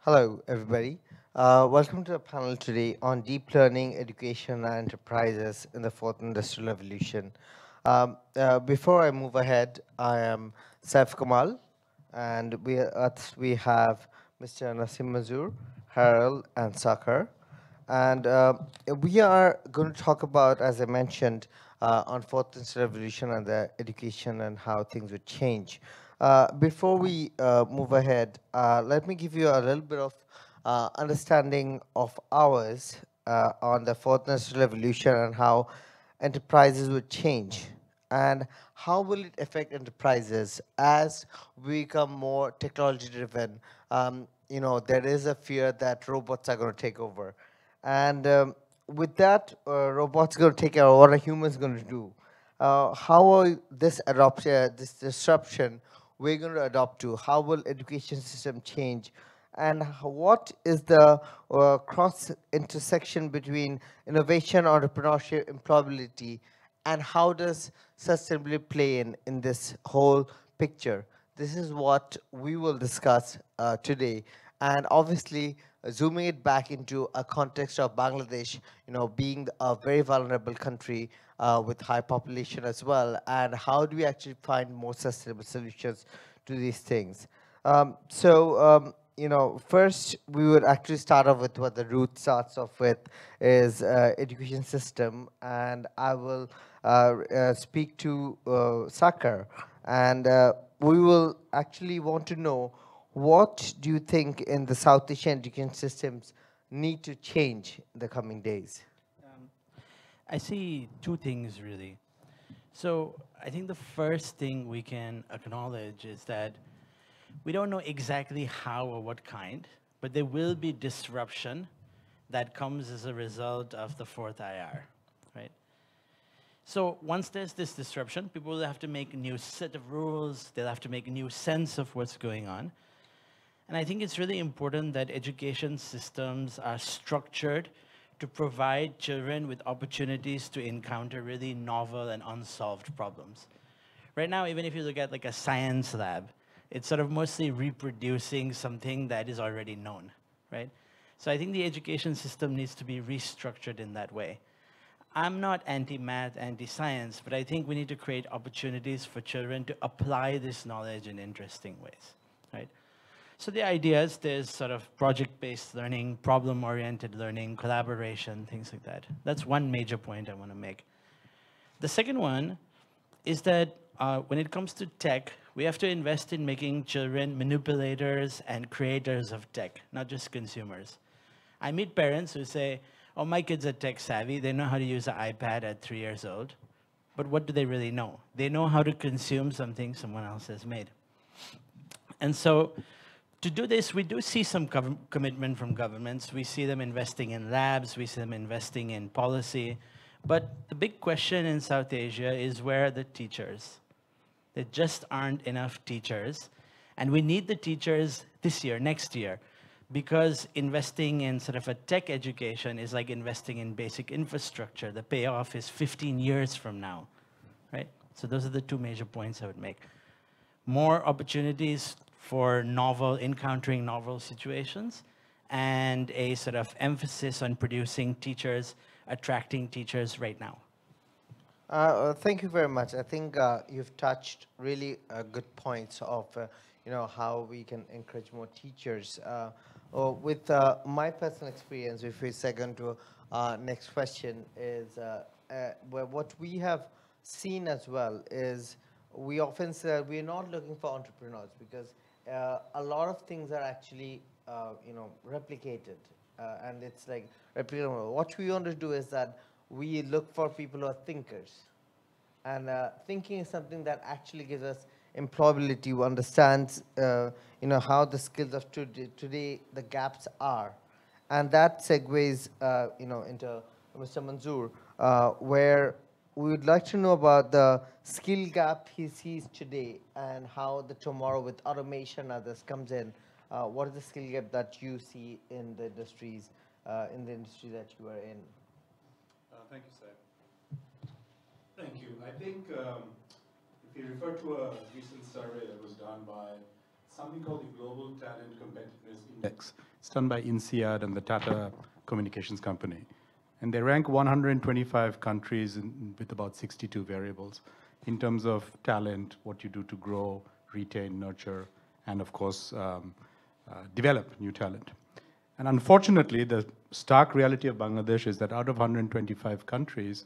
Hello, everybody. Welcome to the panel today on deep learning, education, and enterprises in the fourth industrial revolution. Before I move ahead, I am Saif Kamal, and we have Mr. Nasim Mazur, Harold, and Sakar. And we are going to talk about, as I mentioned, on fourth industrial revolution and the education and how things would change. Before we move ahead, let me give you a little bit of understanding of ours on the fourth industrial revolution and how enterprises would change. And how will it affect enterprises as we become more technology driven? There is a fear that robots are going to take over. And with that, robots going to take care of what are humans going to do? How are this adoption, this disruption, we're going to adopt to? How will education system change? And what is the cross intersection between innovation, entrepreneurship, employability, and how does sustainability play in this whole picture? This is what we will discuss today. And obviously, zooming it back into a context of Bangladesh, being a very vulnerable country with high population as well, and how do we actually find more sustainable solutions to these things? First we would actually start off with what the root starts off with is education system, and I will speak to Sakar, and we will actually want to know what do you think in the South Asian education systems need to change in the coming days? Um, I see two things really. So I think the first thing we can acknowledge is that we don't know exactly how or what kind, but there will be disruption that comes as a result of the fourth IR, right? So once there's this disruption, people will have to make a new set of rules, they'll have to make a new sense of what's going on. And I think it's really important that education systems are structured to provide children with opportunities to encounter really novel and unsolved problems. Right now, even if you look at like a science lab, it's sort of mostly reproducing something that is already known, right? So I think the education system needs to be restructured in that way. I'm not anti-math, anti-science, but I think we need to create opportunities for children to apply this knowledge in interesting ways, right? So the idea is there's sort of project-based learning, problem-oriented learning, collaboration, things like that. That's one major point I want to make. The second one is that when it comes to tech, we have to invest in making children manipulators and creators of tech, not just consumers. I meet parents who say, oh, my kids are tech savvy. They know how to use an iPad at 3 years old. But what do they really know? They know how to consume something someone else has made. And so to do this, we do see some commitment from governments. We see them investing in labs. We see them investing in policy. But the big question in South Asia is, where are the teachers? There just aren't enough teachers. And we need the teachers this year, next year, because investing in sort of a tech education is like investing in basic infrastructure. The payoff is 15 years from now, right? So those are the two major points I would make. More opportunities for encountering novel situations, and a sort of emphasis on producing teachers, attracting teachers right now. Thank you very much. I think you've touched really good points of how we can encourage more teachers. With my personal experience, if we second to next question is what we have seen as well is we often say that we're not looking for entrepreneurs because a lot of things are actually replicated, and it's like replicable. What we want to do is that we look for people who are thinkers, and thinking is something that actually gives us employability, who understands how the skills of today the gaps are, and that segues into Mr. Manzoor, where we would like to know about the skill gap he sees today and how the tomorrow with automation and others comes in. What is the skill gap that you see in the industries, in the industry that you are in? Thank you, Sir. Thank you. I think if you refer to a recent survey that was done by something called the Global Talent Competitiveness Index. It's done by INSEAD and the Tata Communications Company. And they rank 125 countries with about 62 variables in terms of talent, what you do to grow, retain, nurture, and of course, develop new talent. And unfortunately, the stark reality of Bangladesh is that out of 125 countries,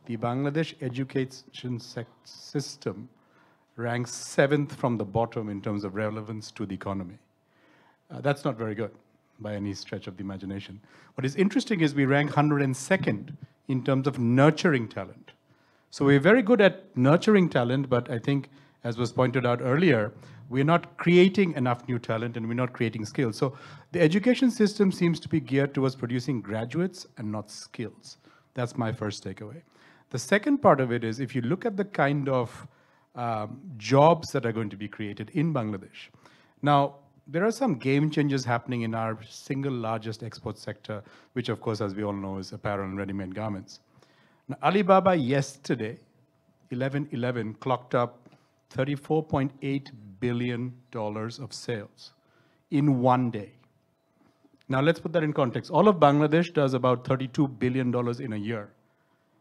the Bangladesh education system ranks 7th from the bottom in terms of relevance to the economy. That's not very good by any stretch of the imagination. What is interesting is we rank 102nd in terms of nurturing talent. So we're very good at nurturing talent, but I think, as was pointed out earlier, we're not creating enough new talent and we're not creating skills. So the education system seems to be geared towards producing graduates and not skills. That's my first takeaway. The second part of it is, if you look at the kind of jobs that are going to be created in Bangladesh. Now, there are some game changers happening in our single largest export sector, which of course, as we all know, is apparel and ready-made garments. Now, Alibaba yesterday, 11/11, clocked up $34.8 billion of sales in one day. Now, let's put that in context. All of Bangladesh does about $32 billion in a year.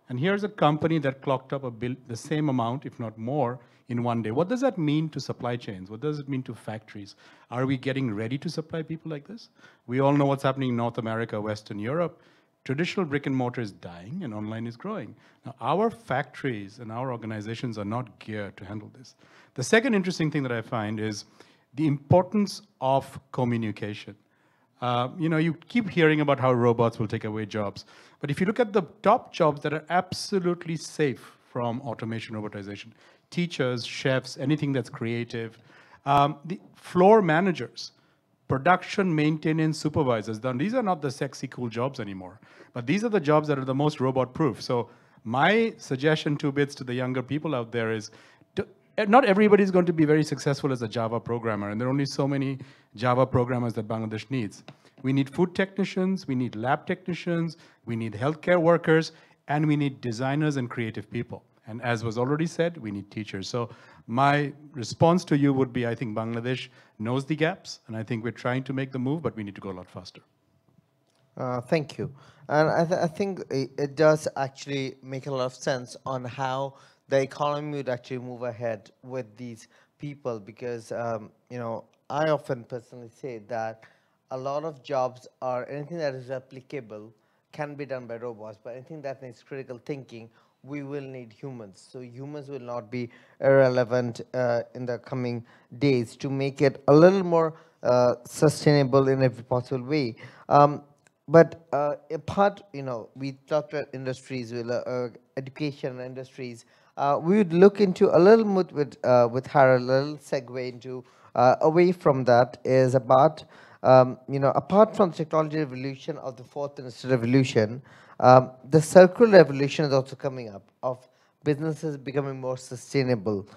And here's a company that clocked up the same amount, if not more, in one day. What does that mean to supply chains? What does it mean to factories? Are we getting ready to supply people like this? We all know what's happening in North America, Western Europe. Traditional brick and mortar is dying and online is growing. Now, our factories and our organizations are not geared to handle this. The second interesting thing that I find is the importance of communication. You keep hearing about how robots will take away jobs. But if you look at the top jobs that are absolutely safe from automation, robotization, teachers, chefs, anything that's creative, the floor managers, production maintenance supervisors, these are not the sexy, cool jobs anymore. But these are the jobs that are the most robot-proof. So my suggestion, 2 bits to the younger people out there is, not everybody is going to be very successful as a Java programmer, and there are only so many Java programmers that Bangladesh needs. We need food technicians, we need lab technicians, we need healthcare workers, and we need designers and creative people. And as was already said, we need teachers. So my response to you would be, I think Bangladesh knows the gaps, and I think we're trying to make the move, but we need to go a lot faster. Thank you. And I think it does actually make a lot of sense on how the economy would actually move ahead with these people, because I often personally say that a lot of jobs are anything that is replicable can be done by robots, but anything that needs critical thinking, we will need humans. So humans will not be irrelevant in the coming days to make it a little more sustainable in every possible way. But apart, we talked about industries, education and industries. We would look into a little with Harold, a little segue into away from that is about, apart from the technology revolution of the fourth industrial revolution, the circular revolution is also coming up of businesses becoming more sustainable,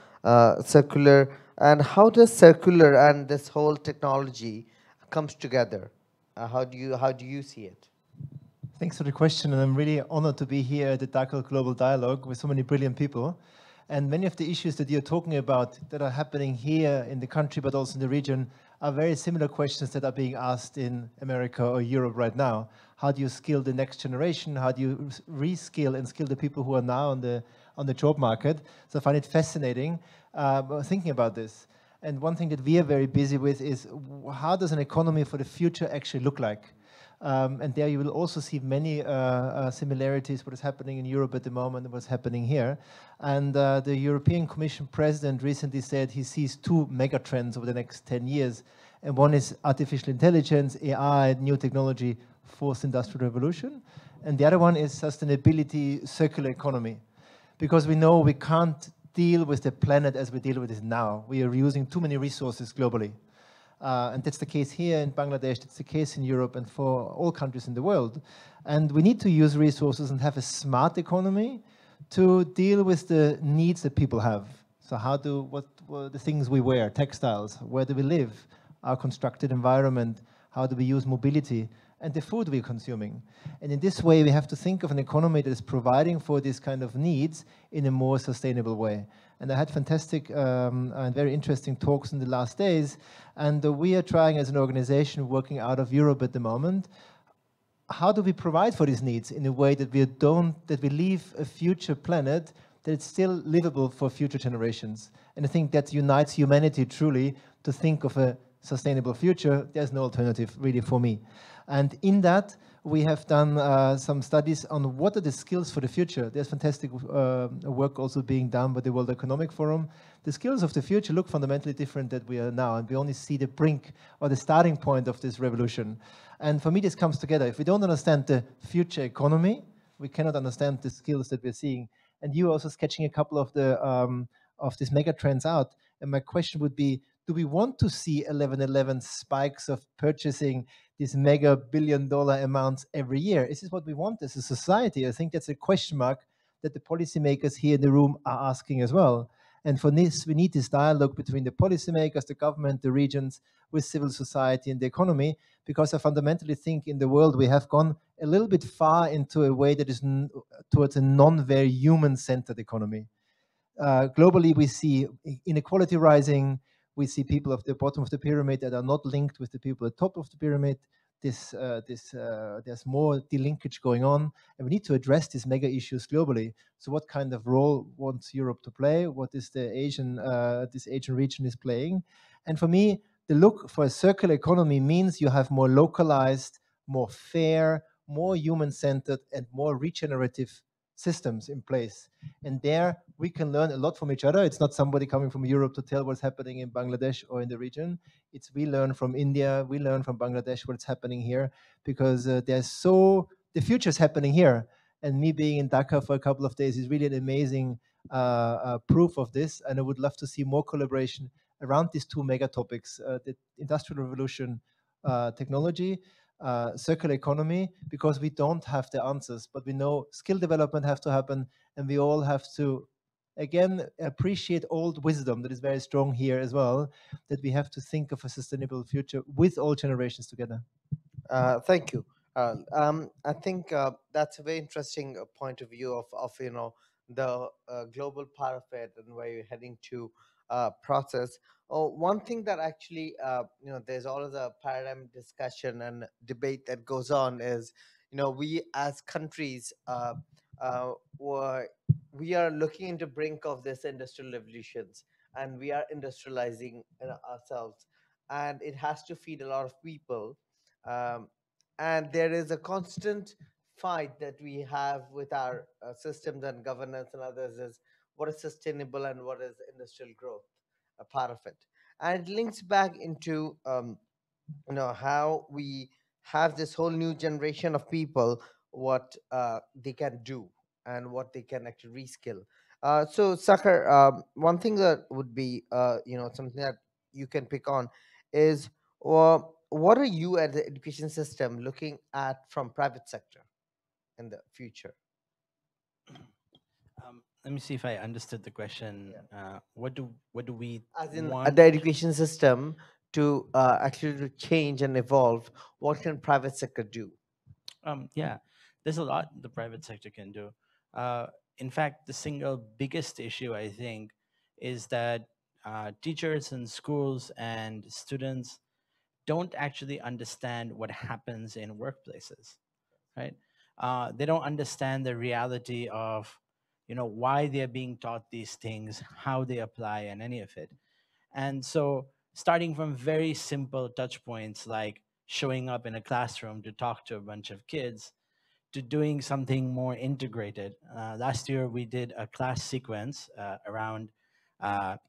circular, and how does circular and this whole technology comes together? How do you see it? Thanks for the question, and I'm really honored to be here at the DACL Global Dialogue with so many brilliant people. And many of the issues that you're talking about that are happening here in the country, but also in the region, are very similar questions that are being asked in America or Europe right now. How do you skill the next generation? How do you reskill and skill the people who are now on the job market? So I find it fascinating thinking about this. And one thing that we are very busy with is how does an economy for the future actually look like? And there you will also see many similarities, what is happening in Europe at the moment and what's happening here. And the European Commission President recently said he sees 2 mega trends over the next 10 years. And one is artificial intelligence, AI, new technology, fourth industrial revolution. And the other one is sustainability, circular economy. Because we know we can't deal with the planet as we deal with it now. We are using too many resources globally. And that's the case here in Bangladesh, that's the case in Europe and for all countries in the world. And we need to use resources and have a smart economy to deal with the needs that people have. So what are the things we wear, textiles, where do we live, our constructed environment, how do we use mobility? and the food we're consuming. And in this way, we have to think of an economy that is providing for these kind of needs in a more sustainable way. And I had fantastic and very interesting talks in the last days. And we are trying as an organization working out of Europe at the moment, how do we provide for these needs in a way that we leave a future planet that is still livable for future generations? And I think that unites humanity truly to think of a sustainable future. There's no alternative really for me. And in that, we have done some studies on what are the skills for the future. There's fantastic work also being done by the World Economic Forum. The skills of the future look fundamentally different than we are now, and we only see the brink or the starting point of this revolution. And for me, this comes together. If we don't understand the future economy, we cannot understand the skills that we're seeing. And you also sketching a couple of the of these mega trends out. And my question would be, do we want to see 11/11 spikes of purchasing these mega billion-dollar amounts every year? Is this what we want as a society? I think that's a question mark that the policymakers here in the room are asking as well. And for this, we need this dialogue between the policymakers, the government, the regions, with civil society and the economy, because I fundamentally think in the world we have gone a little bit far into a way that is towards a non-very human-centered economy. Globally, we see inequality rising. We see people at the bottom of the pyramid that are not linked with the people at the top of the pyramid. There's more delinkage going on, and we need to address these mega issues globally. So, what kind of role wants Europe to play? What is the this Asian region is playing? And for me, the look for a circular economy means you have more localized, more fair, more human-centered, and more regenerative systems in place. And there we can learn a lot from each other. It's not somebody coming from Europe to tell what's happening in Bangladesh or in the region. It's we learn from India, we learn from Bangladesh what's happening here, because the future is happening here. And me being in Dhaka for a couple of days is really an amazing proof of this. And I would love to see more collaboration around these two mega topics, the industrial revolution, technology, circular economy, because we don't have the answers, but we know skill development has to happen, and we all have to, again, appreciate old wisdom that is very strong here as well, that we have to think of a sustainable future with all generations together. Thank you. I think that's a very interesting point of view of the global part of it and where you're heading to process. Oh, one thing that actually there's always a paradigm discussion and debate that goes on is we as countries we are looking into brink of this industrial revolutions, and we are industrializing ourselves, and it has to feed a lot of people. Um, and there is a constant fight that we have with our systems and governance and others is what is sustainable and what is industrial growth, a part of it. And it links back into how we have this whole new generation of people, what they can do and what they can actually reskill. So Sakhar, one thing that would be something that you can pick on is, what are you at the education system looking at from private sector in the future? Let me see if I understood the question. What do we As in want? the education system to actually to change and evolve, what can private sector do? Yeah, there's a lot the private sector can do. In fact, the single biggest issue I think is that teachers and schools and students don't actually understand what happens in workplaces, right? They don't understand the reality of, why they're being taught these things, how they apply, and any of it. And so, starting from very simple touch points like showing up in a classroom to talk to a bunch of kids, to doing something more integrated. Last year, we did a class sequence around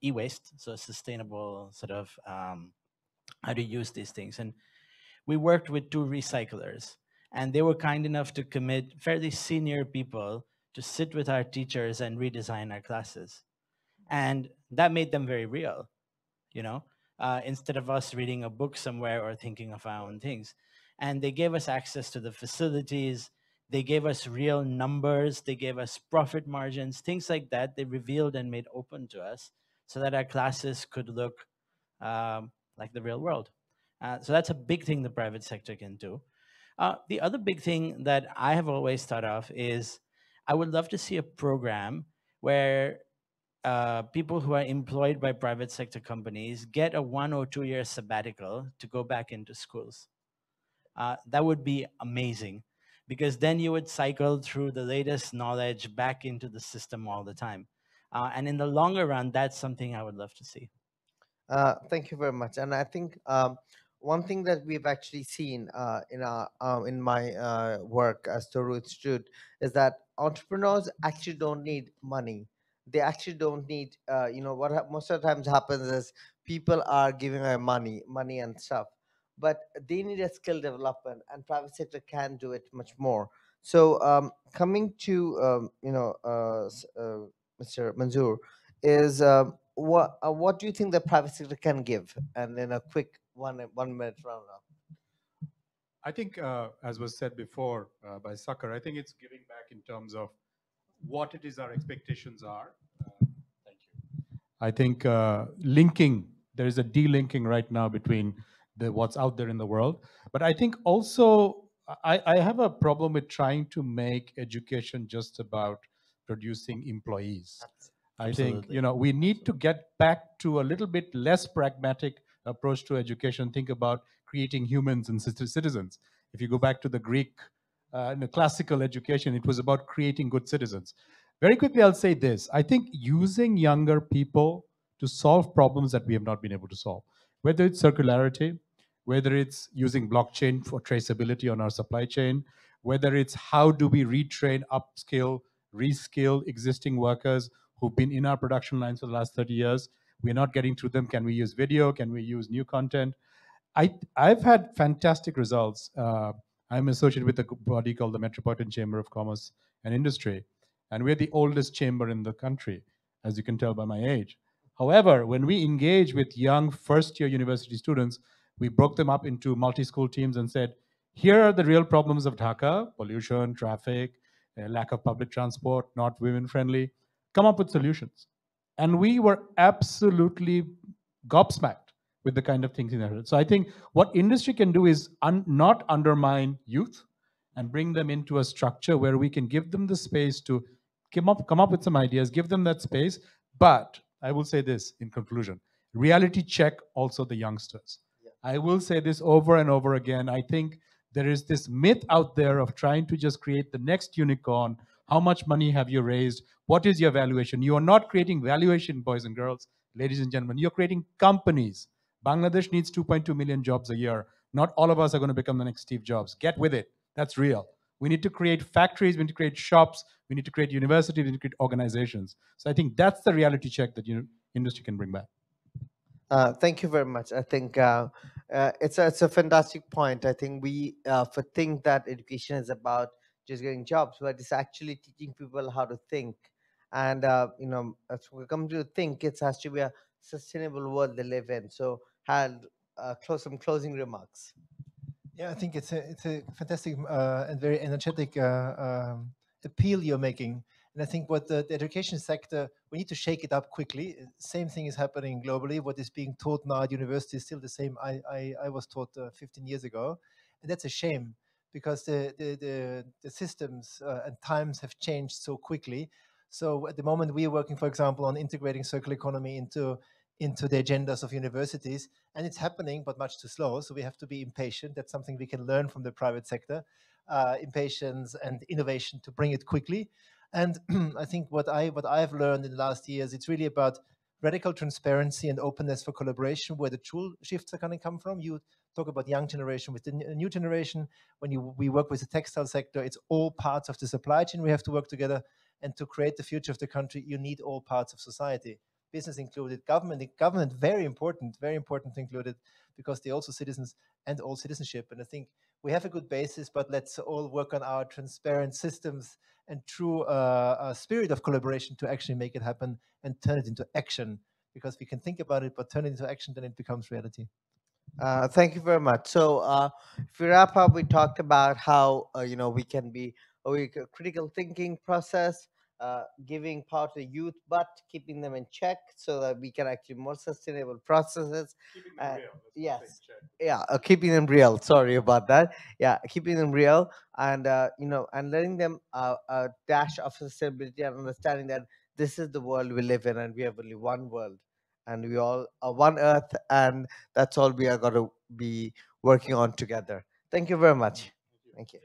e-waste, so sustainable sort of how to use these things. And we worked with two recyclers, and they were kind enough to commit fairly senior people to sit with our teachers and redesign our classes. And that made them very real, you know, instead of us reading a book somewhere or thinking of our own things. And they gave us access to the facilities. They gave us real numbers. They gave us profit margins, things like that. They revealed and made open to us so that our classes could look like the real world. So that's a big thing the private sector can do. The other big thing that I have always thought of is I would love to see a program where people who are employed by private sector companies get a 1 or 2 year sabbatical to go back into schools. That would be amazing because then you would cycle through the latest knowledge back into the system all the time. And in the longer run, that's something I would love to see. Thank you very much. And I think one thing that we've actually seen in my work as Toru Institute is that entrepreneurs actually don't need money. They actually don't need, most of the times happens is people are giving away money and stuff, but they need a skill development, and private sector can do it much more. So coming to Mr. Manzoor, is what do you think the private sector can give? And in a quick 1 minute round up. I think, as was said before by Sakar, I think it's giving back in terms of what it is our expectations are. Thank you. I think linking, there is a delinking right now between what's out there in the world. But I think also, I have a problem with trying to make education just about producing employees. I think, Absolutely. we need to get back to a little bit less pragmatic approach to education. Think about creating humans and citizens. If you go back to the Greek, in the classical education, it was about creating good citizens. Very quickly, I'll say this. I think using younger people to solve problems that we have not been able to solve, whether it's circularity, whether it's using blockchain for traceability on our supply chain, whether it's how do we retrain, upskill, reskill existing workers who've been in our production lines for the last 30 years. We're not getting through them. Can we use video? Can we use new content? I've had fantastic results. I'm associated with a body called the Metropolitan Chamber of Commerce and Industry, and we're the oldest chamber in the country, as you can tell by my age. However, when we engage with young first-year university students, we broke them up into multi-school teams and said, here are the real problems of Dhaka: pollution, traffic, lack of public transport, not women-friendly. Come up with solutions. And we were absolutely gobsmacked with the kind of things in there. So I think what industry can do is not undermine youth and bring them into a structure where we can give them the space to come up with some ideas, give them that space. But I will say this in conclusion: reality check also the youngsters. Yeah. I will say this over and over again. I think there is this myth out there of trying to just create the next unicorn. How much money have you raised? What is your valuation? You are not creating valuation, boys and girls, ladies and gentlemen. You're creating companies. Bangladesh needs 2.2 million jobs a year. Not all of us are going to become the next Steve Jobs. Get with it. That's real. We need to create factories, we need to create shops, we need to create universities, we need to create organizations. So I think that's the reality check that industry can bring back. Thank you very much. I think it's a fantastic point. I think we think that education is about just getting jobs, but it's actually teaching people how to think. And as we come to think, it has to be a sustainable world they live in. So, had some closing remarks. Yeah, I think it's a fantastic and very energetic appeal you're making. And I think what the education sector, we need to shake it up quickly. Same thing is happening globally. What is being taught now at university is still the same I was taught 15 years ago. And that's a shame because the systems and times have changed so quickly. So at the moment we are working, for example, on integrating circular economy into the agendas of universities, and it's happening, but much too slow. So we have to be impatient. That's something we can learn from the private sector, impatience and innovation to bring it quickly. And I think what I've learned in the last years, it's really about radical transparency and openness for collaboration, where the true shifts are going to come from. You talk about young generation with the new generation. When we work with the textile sector, it's all parts of the supply chain. We have to work together, and to create the future of the country, you need all parts of society, business included, government very important included, because they're also citizens and all citizenship. And I think we have a good basis, but let's all work on our transparent systems and true spirit of collaboration to actually make it happen and turn it into action. Because we can think about it, but turn it into action, then it becomes reality. Thank you very much. So, if we wrap up, we talked about how we can be a critical thinking process, giving power to youth, but keeping them in check so that we can actually more sustainable processes. Keeping them real. Let's not say Yes. check. Yeah, keeping them real. Sorry about that. Yeah, keeping them real, and and letting them a dash of sustainability and understanding that this is the world we live in, and we have only one world, and we all are one Earth, and that's all we are going to be working on together. Thank you very much. Thank you.